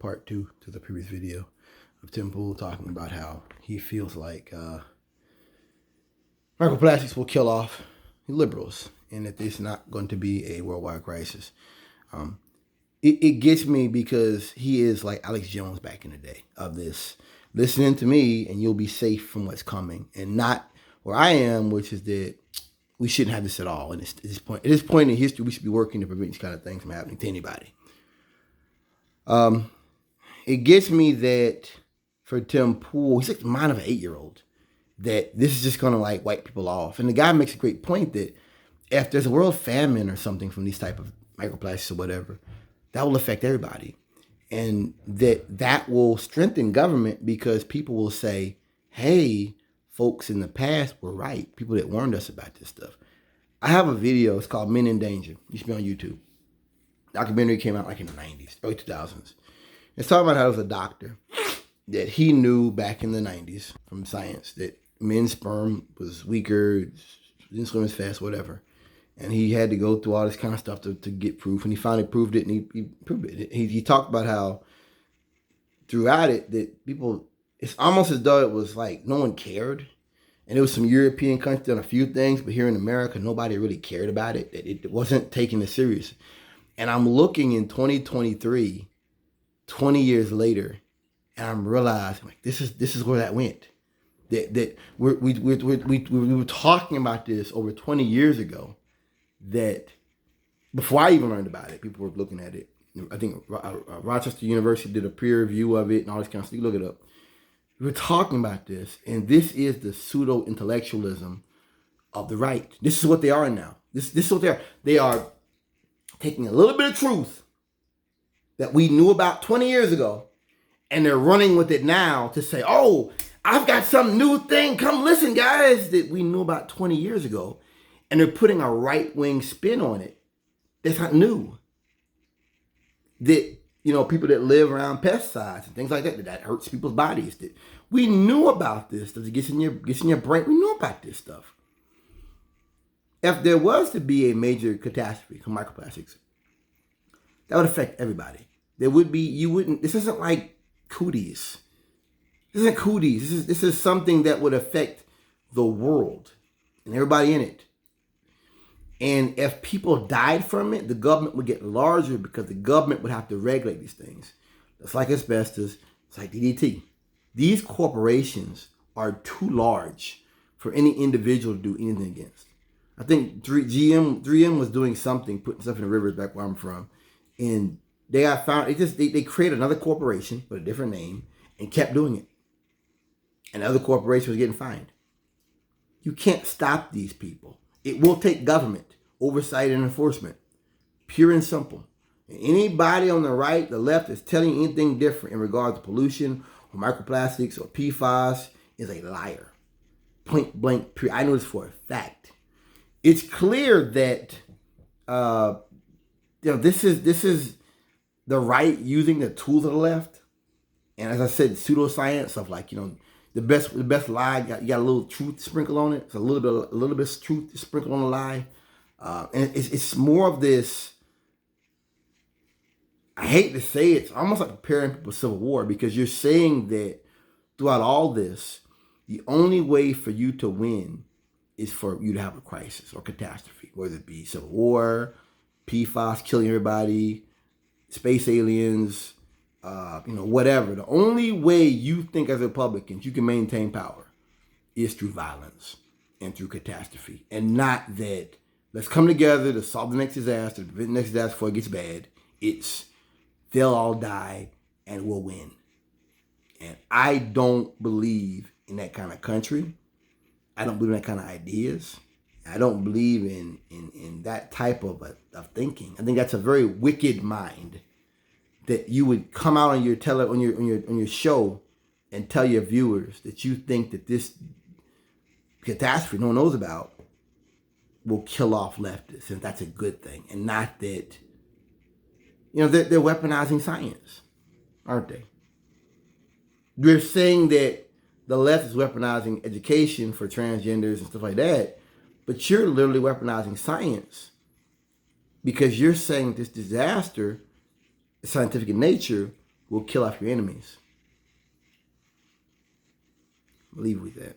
part 2 to the previous video of Tim Poole talking about how he feels like microplastics will kill off liberals and that there's not going to be a worldwide crisis. It gets me because he is like Alex Jones back in the day of this. Listening to me and you'll be safe from what's coming, and not where I am, which is that we shouldn't have this at all. And at this point in history, we should be working to prevent these kind of things from happening to anybody. It gets me that for Tim Poole, he's like the mind of an 8-year-old, that this is just going to like wipe people off. And the guy makes a great point that if there's a world famine or something from these type of microplastics or whatever, that will affect everybody. And that will strengthen government because people will say, hey, folks in the past were right. People that warned us about this stuff. I have a video. It's called Men in Danger. It used to be on YouTube. Documentary came out like in the 90s, early 2000s. It's talking about how there was a doctor that he knew back in the 90s from science that men's sperm was weaker, didn't swim as fast, whatever. And he had to go through all this kind of stuff to get proof. And he finally proved it, and he proved it. He talked about how throughout it that people, it's almost as though it was like no one cared. And there was some European countries on a few things, but here in America, nobody really cared about it. It wasn't taken as serious. And I'm looking in 2023, 20 years later, and I'm realizing like this is where that went. That we were talking about this over 20 years ago. That before I even learned about it, people were looking at it. I think Rochester University did a peer review of it and all this kind of stuff. You look it up. We were talking about this, and this is the pseudo-intellectualism of the right. This is what they are now. This is what they are. They are taking a little bit of truth that we knew about 20 years ago, and they're running with it now to say, oh, I've got some new thing. Come listen, guys, that we knew about 20 years ago. And they're putting a right-wing spin on it. That's not new. That, people that live around pesticides and things like that hurts people's bodies. That we knew about this stuff. It gets in your brain. We knew about this stuff. If there was to be a major catastrophe from microplastics, that would affect everybody. There would be, this isn't like cooties. This isn't cooties. This is something that would affect the world and everybody in it. And if people died from it, the government would get larger because the government would have to regulate these things. It's like asbestos. It's like DDT. These corporations are too large for any individual to do anything against. I think 3M was doing something, putting stuff in the rivers back where I'm from. And they got found, they created another corporation with a different name and kept doing it. And the other corporation was getting fined. You can't stop these people. It will take government, oversight, and enforcement. Pure and simple. And anybody on the right, the left, is telling you anything different in regards to pollution or microplastics or PFAS is a liar. Point blank, period. I know this for a fact. It's clear that this is the right using the tools of the left. And as I said, pseudoscience of like, the best lie, you got a little truth sprinkled on it. It's a little bit of truth sprinkled on the lie. And it's more of this, I hate to say it, it's almost like preparing people for civil war, because you're saying that throughout all this, the only way for you to win is for you to have a crisis or catastrophe, whether it be civil war, PFAS killing everybody, space aliens, whatever. The only way you think as Republicans you can maintain power is through violence and through catastrophe. And not that let's come together to solve the next disaster, prevent the next disaster before it gets bad. It's they'll all die and we'll win. And I don't believe in that kind of country. I don't believe in that kind of ideas. I don't believe in that type of thinking. I think that's a very wicked mind. That you would come out on your show and tell your viewers that you think that this catastrophe no one knows about will kill off leftists, and that's a good thing, and not that they're weaponizing science, aren't they? They're saying that the left is weaponizing education for transgenders and stuff like that, but you're literally weaponizing science because you're saying this disaster, scientific in nature, will kill off your enemies. I'll leave with that.